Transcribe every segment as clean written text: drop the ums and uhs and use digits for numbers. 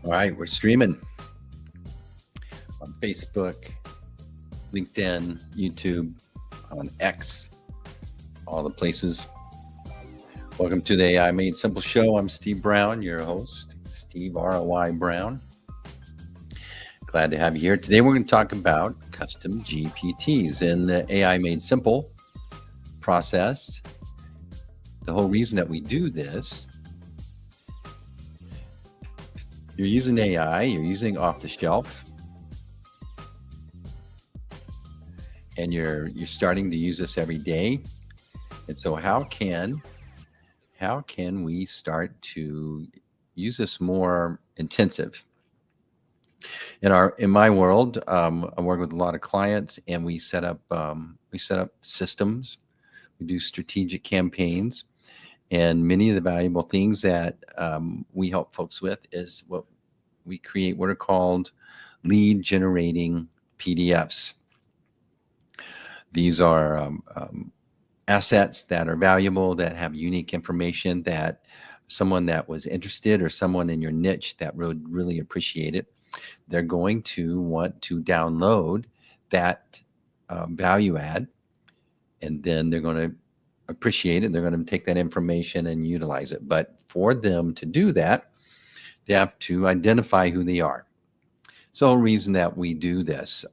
All right, we're streaming on Facebook, LinkedIn, YouTube, on X, all the places. Welcome to the AI Made Simple show. I'm Steve Brown, your host, Steve ROI Brown. Glad to have you here. Today we're going to talk about custom GPTs in the AI Made Simple process. The whole reason that we do this, you're using AI, you're using off the shelf, and you're starting to use this every day. And so how can we start to use this more intensive? In my world, I work with a lot of clients, and we set up systems. We do strategic campaigns, and many of the valuable things that we help folks with is what we create, what are called lead generating PDFs. These are assets that are valuable, that have unique information that someone that was interested or someone in your niche that would really appreciate it, they're going to want to download that value add, and then they're going to appreciate it. They're going to take that information and utilize it. But for them to do that, they have to identify who they are. So the reason that we do this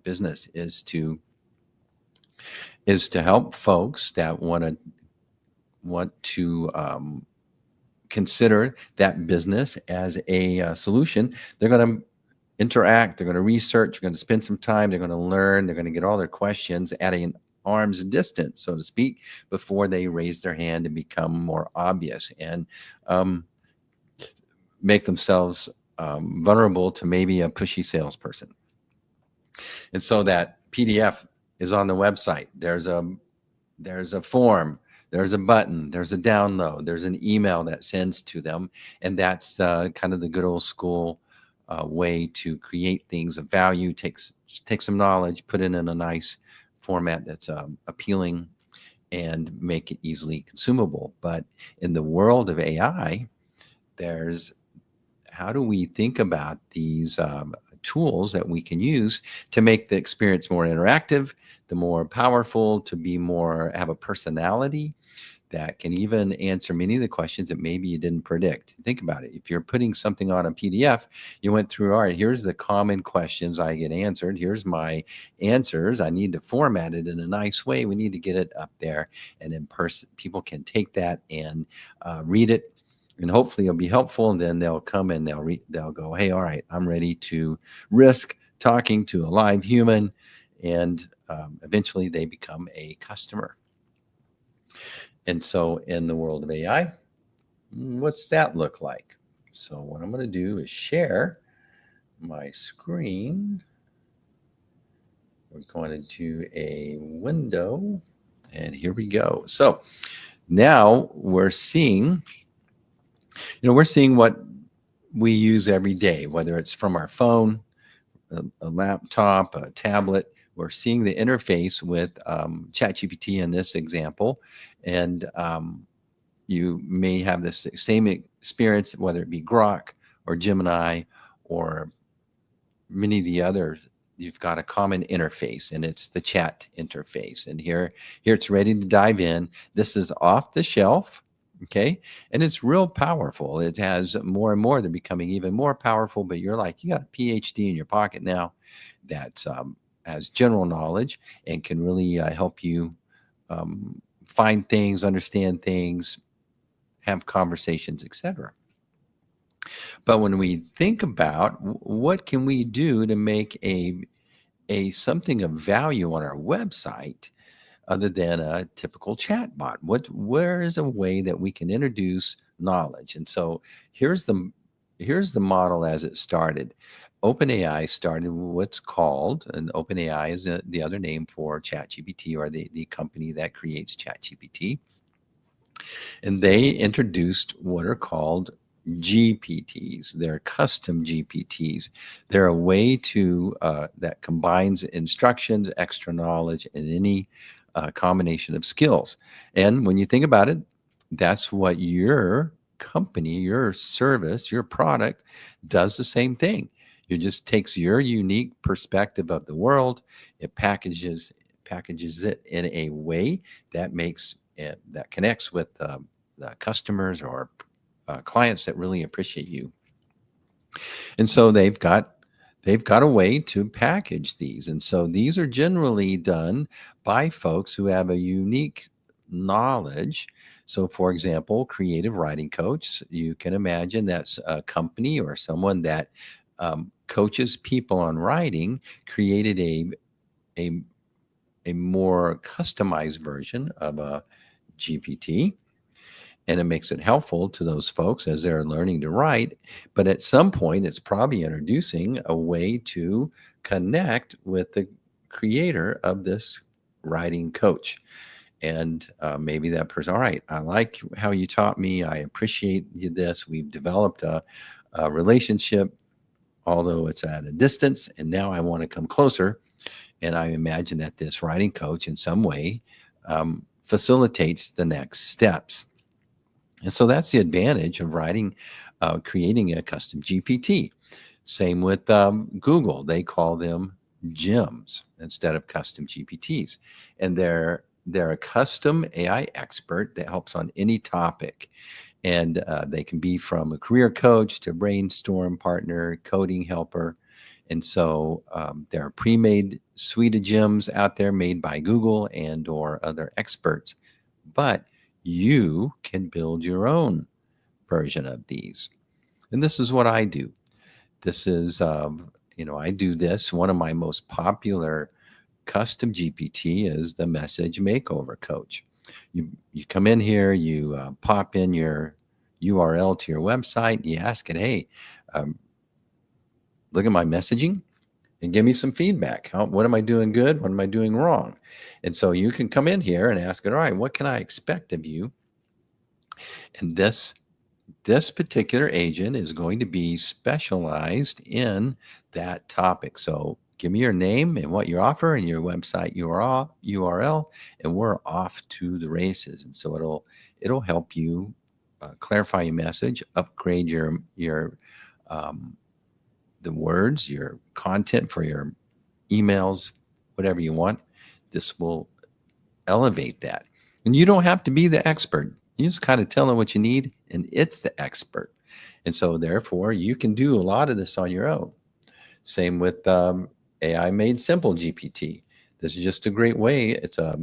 business is to help folks that want to consider that business as a solution. They're going to interact, they're going to research, they're going to spend some time, they're going to learn, they're going to get all their questions at an arm's distance, so to speak, before they raise their hand and become more obvious and make themselves vulnerable to maybe a pushy salesperson. And so that PDF is on the website. There's a form, there's a button, there's a download, there's an email that sends to them, and that's kind of the good old school way to create things of value. Take some knowledge, put it in a nice format that's appealing, and make it easily consumable. But in the world of AI, there's how do we think about these tools that we can use to make the experience more interactive, the more powerful, to be more, have a personality that can even answer many of the questions that maybe you didn't predict. Think about it. If you're putting something on a PDF, you went through, all right, here's the common questions I get answered. Here's my answers. I need to format it in a nice way. We need to get it up there. And in person, people can take that and read it. And hopefully it'll be helpful. And then they'll come and they'll go, hey, all right, I'm ready to risk talking to a live human. And eventually they become a customer. And so in the world of AI, what's that look like? So what I'm going to do is share my screen. We're going to do a window, and here we go. So now we're seeing what we use every day, whether it's from our phone, a laptop, a tablet. We're seeing the interface with ChatGPT in this example. And you may have this same experience, whether it be Grok or Gemini or many of the others. You've got a common interface, and it's the chat interface. And here it's ready to dive in. This is off the shelf. Okay. And it's real powerful. It has more and more. They're becoming even more powerful, but you're like, you got a PhD in your pocket now that has general knowledge and can really help you find things, understand things, have conversations, etc. But when we think about what can we do to make a something of value on our website, other than a typical chatbot, where is a way that we can introduce knowledge? And so here's the model as it started. OpenAI started what's called, and OpenAI is the other name for ChatGPT, or the company that creates ChatGPT. And they introduced what are called GPTs. They're custom GPTs. They're a way to that combines instructions, extra knowledge, and any combination of skills. And when you think about it, that's what your company, your service, your product does the same thing. It just takes your unique perspective of the world. It packages it in a way that makes it, that connects with the customers or clients that really appreciate you. And so they've got a way to package these. And so these are generally done by folks who have a unique knowledge. So, for example, creative writing coach, you can imagine that's a company or someone that coaches people on writing, created a, a more customized version of a GPT, and it makes it helpful to those folks as they're learning to write. But at some point, it's probably introducing a way to connect with the creator of this writing coach. And maybe that person, all right, I like how you taught me. I appreciate this. We've developed a relationship, although it's at a distance. And now I want to come closer. And I imagine that this writing coach in some way facilitates the next steps. And so that's the advantage of creating a custom GPT. Same with Google. They call them gems instead of custom GPTs. And they're a custom AI expert that helps on any topic. And they can be from a career coach to brainstorm partner, coding helper. And so there are pre-made suite of gems out there made by Google and or other experts. But you can build your own version of these. And this is what I do. This is, I do this. One of my most popular custom GPT is the message makeover coach. You come in here, you pop in your URL to your website, you ask it, hey, look at my messaging and give me some feedback. What am I doing good? What am I doing wrong? And so you can come in here and ask it, all right, what can I expect of you? And this particular agent is going to be specialized in that topic. So give me your name and what you offer and your website URL, and we're off to the races. And so it'll help you clarify your message, upgrade your the words, your content for your emails, whatever you want. This will elevate that. And you don't have to be the expert. You just kind of tell them what you need, and it's the expert. And so therefore, you can do a lot of this on your own. Same with AI Made Simple GPT. This is just a great way. It's a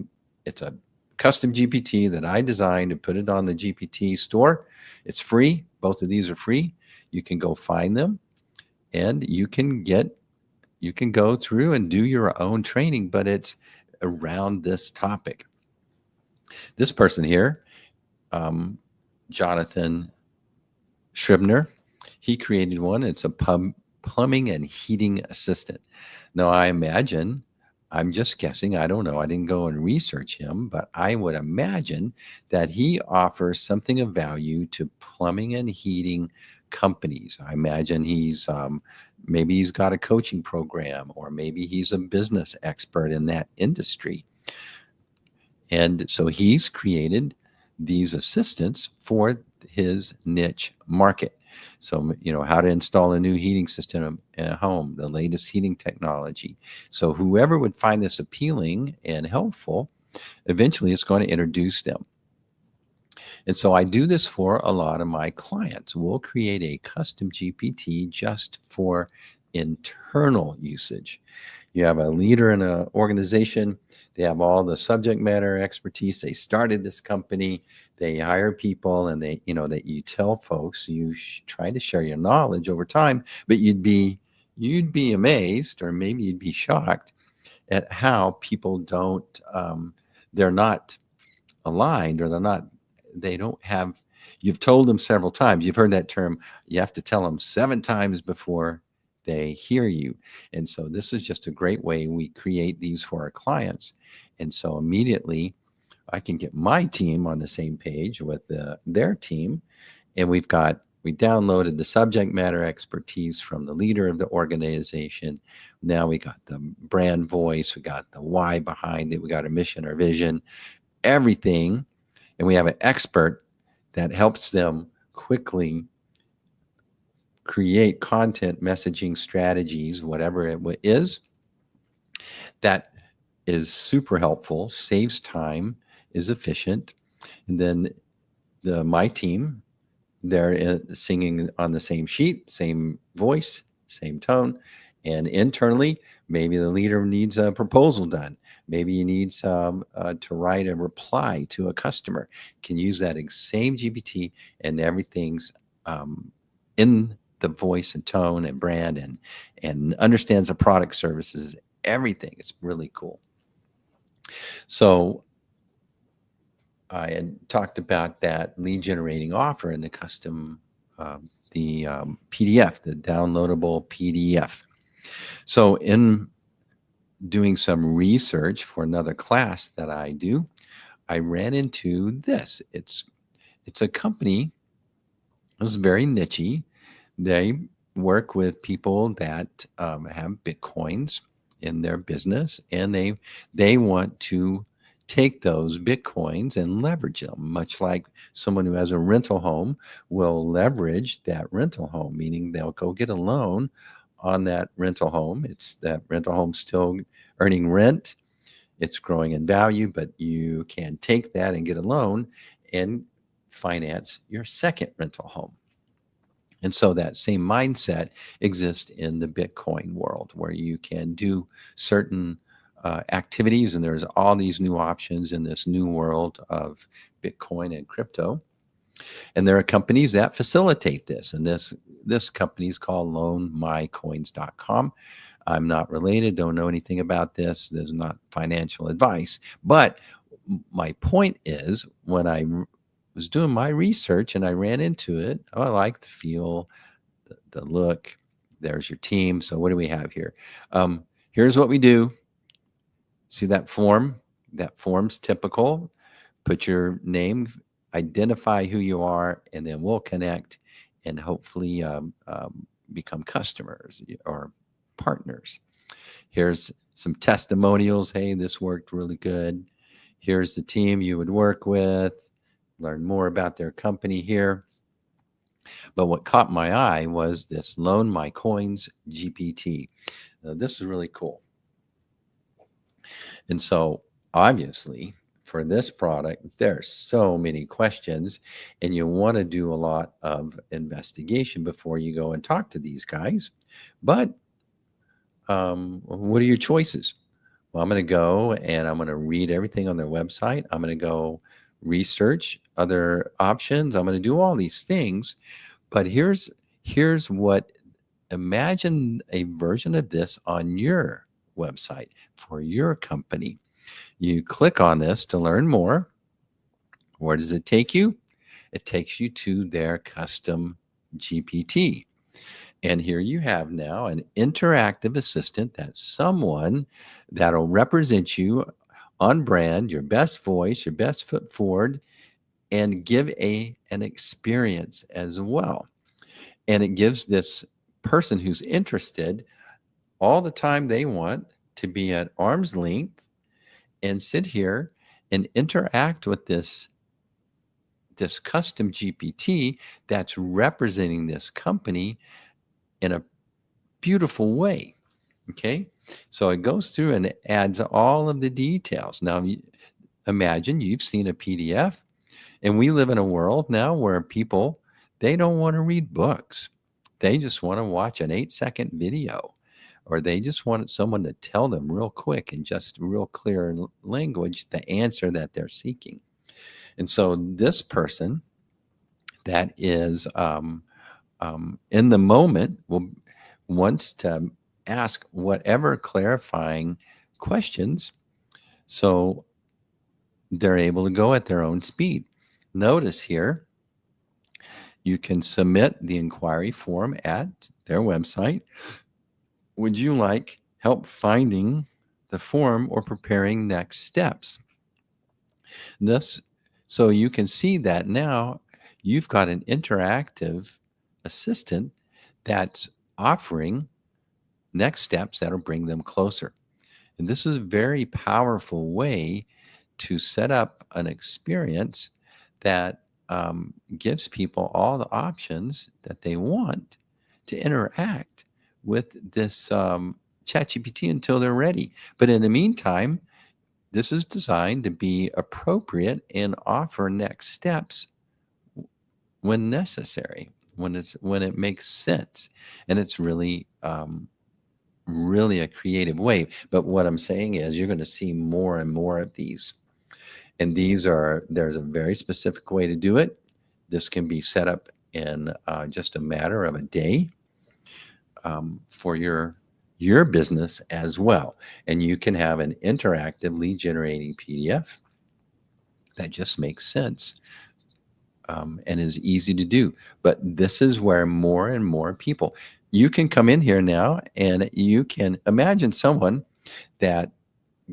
custom GPT that I designed and put it on the GPT store. It's free. Both of these are free. You can go find them. And you can go through and do your own training, but it's around this topic. This person here, Jonathan Scribner, he created one. It's a plumbing and heating assistant. Now, I imagine, I'm just guessing, I don't know, I didn't go and research him, but I would imagine that he offers something of value to plumbing and heating companies. I imagine maybe he's got a coaching program, or maybe he's a business expert in that industry. And so he's created these assistants for his niche market. So, how to install a new heating system in a home, the latest heating technology. So whoever would find this appealing and helpful, eventually it's going to introduce them. And so I do this for a lot of my clients. We'll create a custom GPT just for internal usage. You have a leader in an organization. They have all the subject matter expertise. They started this company. They hire people, and that you tell folks, you try to share your knowledge over time, but you'd be amazed, or maybe you'd be shocked at how people don't, they're not aligned, or they don't have, you've told them several times, you've heard that term, you have to tell them 7 times before they hear you. And so this is just a great way we create these for our clients. And so immediately I can get my team on the same page with their team. And we downloaded the subject matter expertise from the leader of the organization. Now we got the brand voice, we got the why behind it, we got our mission, our vision, everything. And we have an expert that helps them quickly create content messaging strategies, whatever it is, that is super helpful, saves time, is efficient. And then my team, they're singing on the same sheet, same voice, same tone. And internally, maybe the leader needs a proposal done. Maybe he needs to write a reply to a customer. Can use that same GPT, and everything's in the voice and tone and brand, and understands the product, services, everything. It's really cool. So I had talked about that lead generating offer in the custom, PDF, the downloadable PDF. So in doing some research for another class that I do, I ran into this. It's a company. This is very niche-y. They work with people that have Bitcoins in their business, and they want to take those Bitcoins and leverage them, much like someone who has a rental home will leverage that rental home, meaning they'll go get a loan on that rental home. It's that rental home still earning rent. It's growing in value, but you can take that and get a loan and finance your second rental home. And so that same mindset exists in the Bitcoin world, where you can do certain activities, and there's all these new options in this new world of Bitcoin and crypto. And there are companies that facilitate this, and this company is called loanmycoins.com. I'm not related, don't know anything about this. There's not financial advice. But my point is, when I was doing my research and I ran into it, I like the feel, the look. There's your team. So what do we have here? Here's what we do. See that form? That form's typical. Put your name, identify who you are, and then we'll connect and hopefully become customers or partners. Here's some testimonials. Hey, this worked really good. Here's the team you would work with. Learn more about their company here. But what caught my eye was this Loan My Coins GPT. This is really cool. And so obviously for this product, there's so many questions, and you want to do a lot of investigation before you go and talk to these guys. But what are your choices? Well, I'm going to go and I'm going to read everything on their website. I'm going to go research other options. I'm going to do all these things. But here's what, imagine a version of this on your website for your company. You click on this to learn more. Where does it take you? It takes you to their custom GPT. And here you have now an interactive assistant, that's someone that'll represent you on brand, your best voice, your best foot forward, and give an experience as well. And it gives this person who's interested all the time they want to be at arm's length and sit here and interact with this custom GPT that's representing this company in a beautiful way. Okay, so it goes through and adds all of the details. Now, imagine you've seen a PDF, and we live in a world now where people, they don't want to read books. They just want to watch an 8-second video, or they just want someone to tell them real quick and just real clear language the answer that they're seeking. And so this person that is in the moment wants to ask whatever clarifying questions, so they're able to go at their own speed. Notice here, you can submit the inquiry form at their website. Would you like help finding the form or preparing next steps? So you can see that now you've got an interactive assistant that's offering next steps that'll bring them closer. And this is a very powerful way to set up an experience that gives people all the options that they want to interact with this ChatGPT until they're ready. But in the meantime, this is designed to be appropriate and offer next steps when necessary, when it makes sense, and it's really really a creative way. But what I'm saying is, you're going to see more and more of these, and there's a very specific way to do it. This can be set up in just a matter of a day for your business as well. And you can have an interactive lead generating PDF that just makes sense and is easy to do. But this is where more and more people, you can come in here now and you can imagine someone that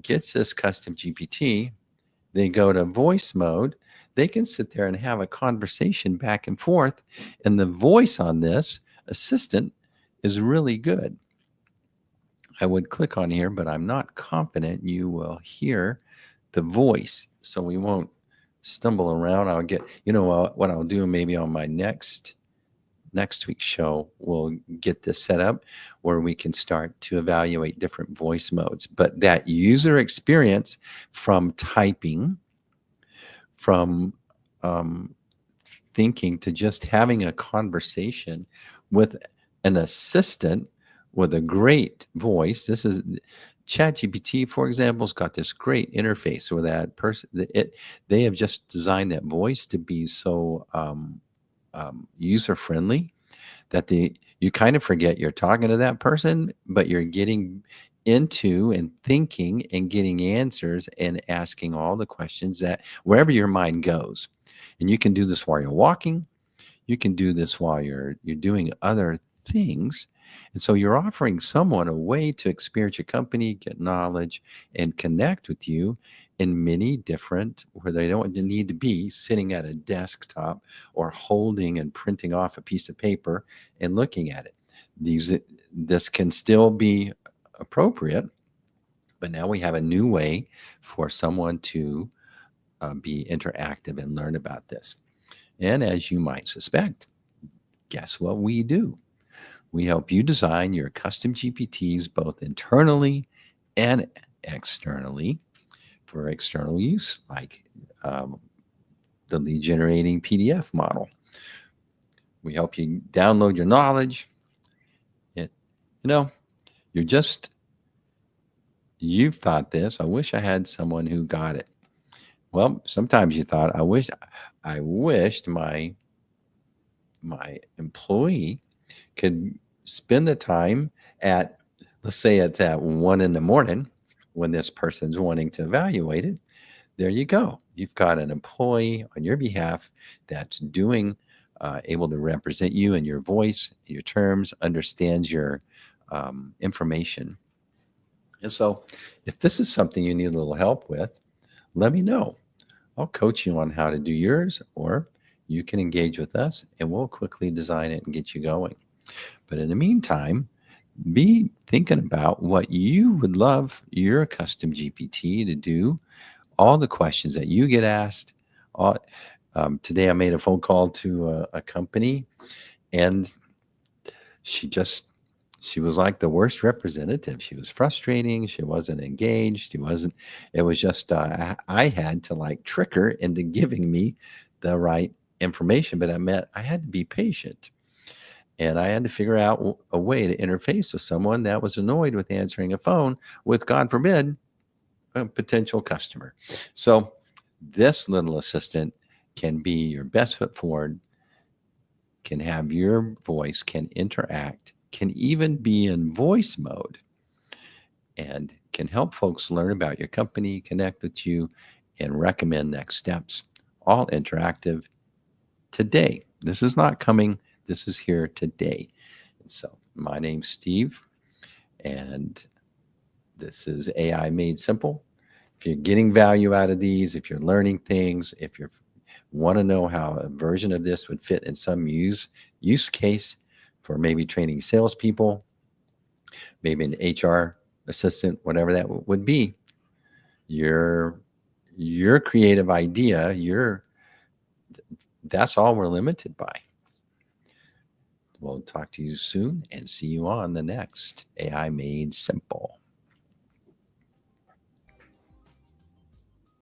gets this custom GPT, they go to voice mode, they can sit there and have a conversation back and forth. And the voice on this assistant is really good. I would click on here, but I'm not confident you will hear the voice. So we won't stumble around. I'll get, what I'll do maybe on my next week's show, we'll get this set up where we can start to evaluate different voice modes. But that user experience from typing, from thinking, to just having a conversation with an assistant with a great voice. This is ChatGPT, for example, has got this great interface where that person, they have just designed that voice to be so user friendly that you kind of forget you're talking to that person, but you're getting into and thinking and getting answers and asking all the questions that wherever your mind goes. And you can do this while you're walking. You can do this while you're doing other things. And so you're offering someone a way to experience your company, get knowledge, and connect with you in many different, where they don't need to be sitting at a desktop or holding and printing off a piece of paper and looking at it. This can still be appropriate, but now we have a new way for someone to be interactive and learn about this. And as you might suspect, guess what we do? We help you design your custom GPTs both internally and externally for external use, like the lead generating PDF model. We help you download your knowledge. You've thought this, I wish I had someone who got it. Well, sometimes you thought, I wished my employee could spend the time at, let's say it's at 1 a.m. when this person's wanting to evaluate it. There you go. You've got an employee on your behalf that's able to represent you and your voice, your terms, understands your information. And so if this is something you need a little help with, let me know. I'll coach you on how to do yours, or you can engage with us and we'll quickly design it and get you going. But in the meantime, be thinking about what you would love your custom GPT to do, all the questions that you get asked. Today I made a phone call to a company, and she was like the worst representative. She was frustrating. She wasn't engaged. It was just, I had to trick her into giving me the right information, but I had to be patient. And I had to figure out a way to interface with someone that was annoyed with answering a phone with, God forbid, a potential customer. So this little assistant can be your best foot forward, can have your voice, can interact, can even be in voice mode, and can help folks learn about your company, connect with you, and recommend next steps. All interactive today. This is not coming. This is here today. So my name's Steve, and this is AI Made Simple. If you're getting value out of these, if you're learning things, if you want to know how a version of this would fit in some use case for maybe training salespeople, maybe an HR assistant, whatever that would be, your creative idea, that's all we're limited by. We'll talk to you soon and see you on the next AI Made Simple.